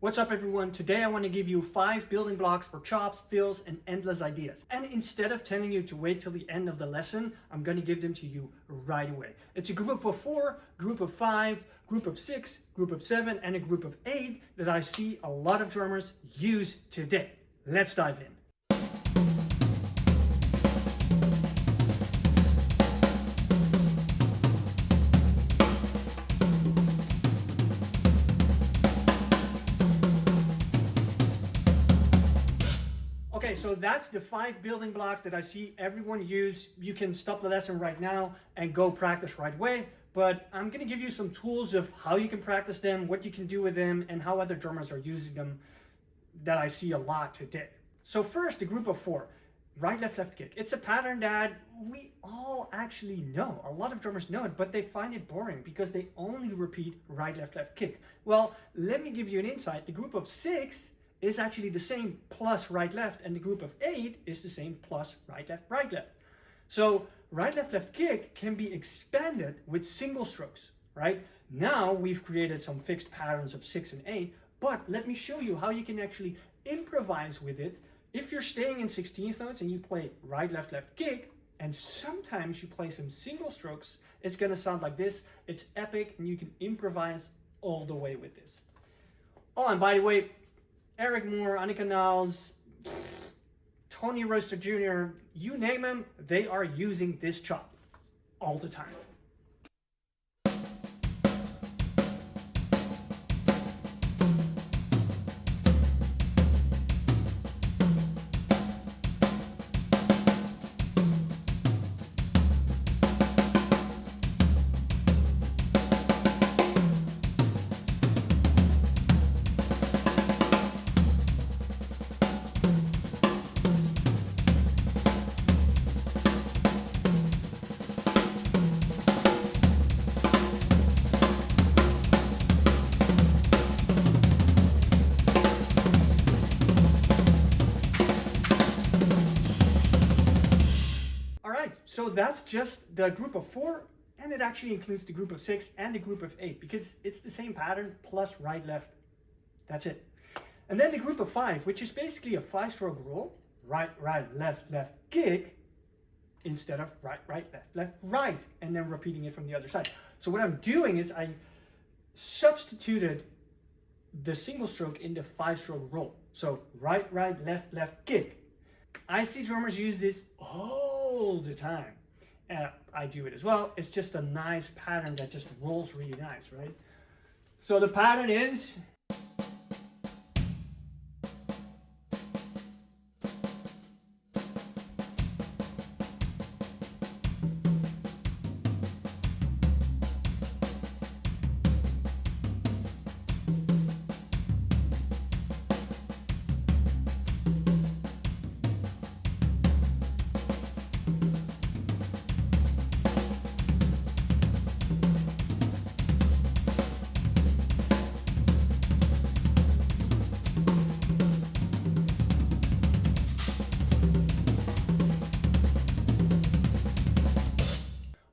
What's up everyone? Today I want to give you 5 building blocks for chops, fills, and endless ideas. And instead of telling you to wait till the end of the lesson, I'm going to give them to you right away. It's a group of 4, group of 5, group of 6, group of 7, and a group of 8 that I see a lot of drummers use today. Let's dive in. Okay, so that's the 5 building blocks that I see everyone use. You can stop the lesson right now and go practice right away, but I'm gonna give you some tools of how you can practice them, what you can do with them, and how other drummers are using them that I see a lot today. So first, the group of 4, right, left, left kick. It's a pattern that we all actually know. A lot of drummers know it, but they find it boring because they only repeat right, left, left kick. Well, let me give you an insight. The group of 6 is actually the same plus right left, and the group of 8 is the same plus right left. So right left kick can be expanded with single strokes. Right now we've created some fixed patterns of 6 and 8, but let me show you how you can actually improvise with it. If you're staying in 16th notes and you play right left kick, and sometimes you play some single strokes, it's gonna sound like this. It's epic, and you can improvise all the way with this. Oh, and by the way, Eric Moore, Annika Niles, Tony Roaster Jr., you name them, they are using this chop all the time. So that's just the group of 4, and it actually includes the group of 6 and the group of 8 because it's the same pattern plus right left. That's it. And then the group of 5, which is basically a 5-stroke roll, right left kick, instead of right left right, and then repeating it from the other side. So what I'm doing is I substituted the single stroke in the 5-stroke roll. So right left kick. I see drummers use this all the time. I do it as well. It's just a nice pattern that just rolls really nice, right? So the pattern is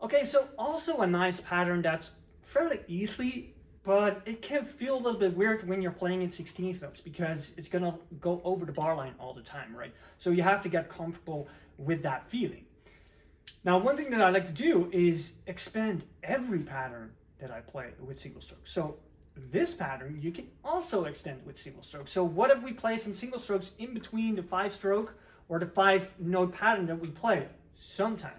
okay, so also a nice pattern that's fairly easy, but it can feel a little bit weird when you're playing in 16th notes because it's gonna go over the bar line all the time, right? So you have to get comfortable with that feeling. Now, one thing that I like to do is expand every pattern that I play with single strokes. So this pattern you can also extend with single strokes. So what if we play some single strokes in between the 5-stroke or the 5-note pattern that we play sometimes?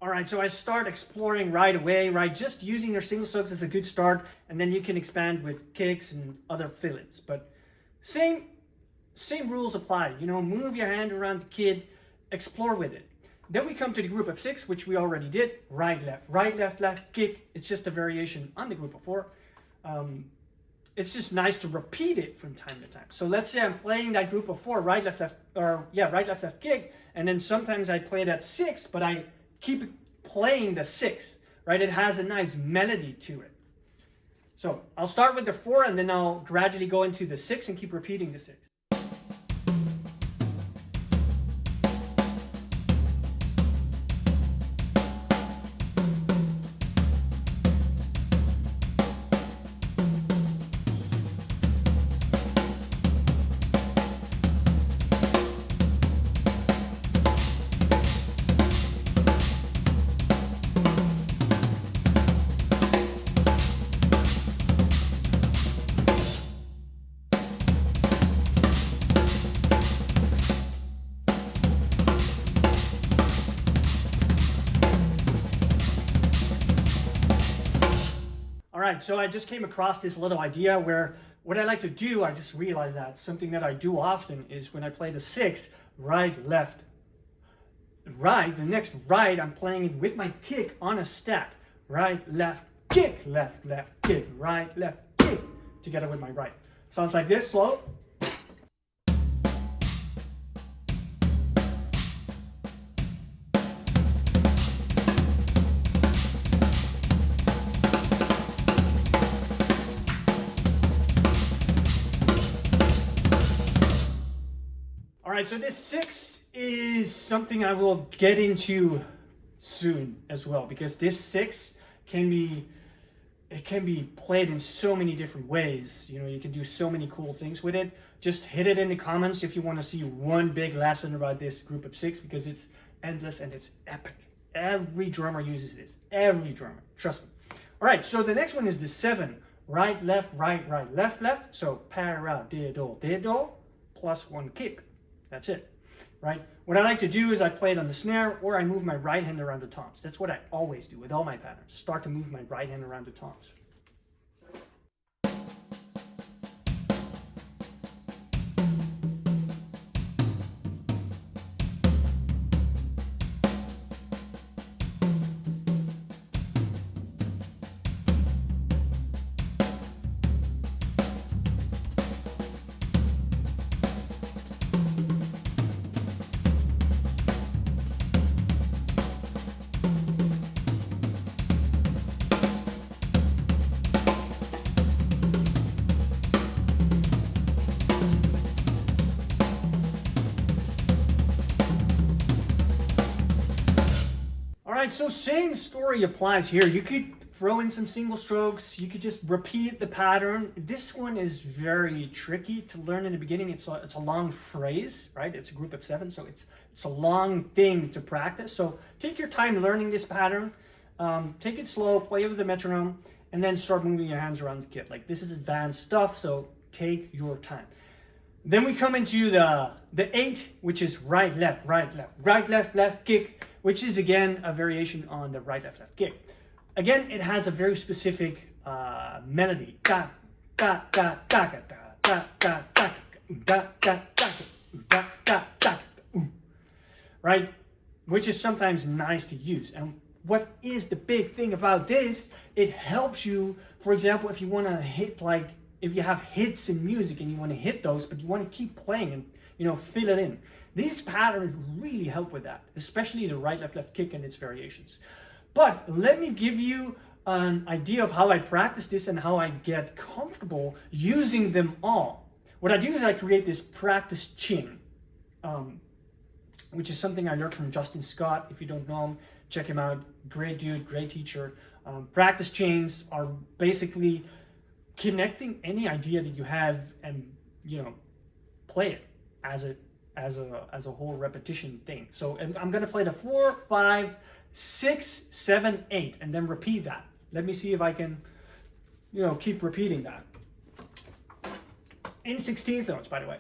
Alright, so I start exploring right away, right? Just using your single strokes is a good start, and then you can expand with kicks and other fill-ins. But same rules apply. You know, move your hand around the kid, explore with it. Then we come to the group of 6, which we already did. Right, left, left, kick. It's just a variation on the group of 4. It's just nice to repeat it from time to time. So let's say I'm playing that group of 4, right, left, left, kick, and then sometimes I play that 6, but I keep playing the 6, right? It has a nice melody to it. So I'll start with the 4, and then I'll gradually go into the 6 and keep repeating the 6. All right, so I just came across this little idea where what I like to do, I just realized that something that I do often is when I play the 6, right, left, right, the next right, I'm playing it with my kick on a stack. Right, left, kick, left, kick, right, left, kick, together with my right. Sounds like this, slow. All right, so this 6 is something I will get into soon as well, because this 6 can be played in so many different ways. You know, you can do so many cool things with it. Just hit it in the comments if you want to see one big lesson about this group of 6, because it's endless and it's epic. Every drummer uses this. Every drummer, trust me. All right, so the next one is the 7. Right, left, left. So paradiddle plus 1 kick. That's it, right? What I like to do is I play it on the snare, or I move my right hand around the toms. That's what I always do with all my patterns. Start to move my right hand around the toms. Alright, so same story applies here. You could throw in some single strokes. You could just repeat the pattern. This one is very tricky to learn in the beginning. It's a long phrase, right? It's a group of 7, so it's a long thing to practice. So take your time learning this pattern. Take it slow, play with the metronome, and then start moving your hands around the kit. Like, this is advanced stuff, so take your time. Then we come into the 8, which is right, left, left, kick, which is again a variation on the right, left, kick. Again, it has a very specific melody. Da, da, da, da, da, da, da, da, da, da, da, da, da, right? Which is sometimes nice to use. And what is the big thing about this? It helps you, for example, if you want to hit, like, if you have hits in music and you want to hit those, but you want to keep playing and, you know, fill it in. These patterns really help with that, especially the right, left kick and its variations. But let me give you an idea of how I practice this and how I get comfortable using them all. What I do is I create this practice chain, which is something I learned from Justin Scott. If you don't know him, check him out. Great dude, great teacher. Practice chains are basically connecting any idea that you have and, you know, play it as a whole repetition thing. So I'm going to play the 4, 5, 6, 7, 8, and then repeat that. Let me see if I can, you know, keep repeating that. In 16th notes, by the way.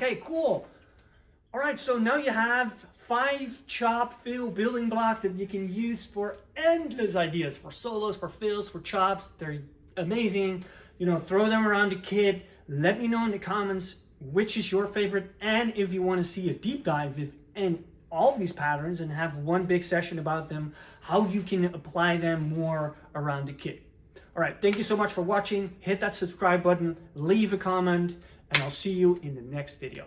Okay, cool. All right, so now you have 5 chop fill building blocks that you can use for endless ideas, for solos, for fills, for chops. They're amazing. You know, throw them around the kit. Let me know in the comments which is your favorite, and if you want to see a deep dive in all these patterns and have one big session about them, how you can apply them more around the kit. All right, thank you so much for watching. Hit that subscribe button, leave a comment, and I'll see you in the next video.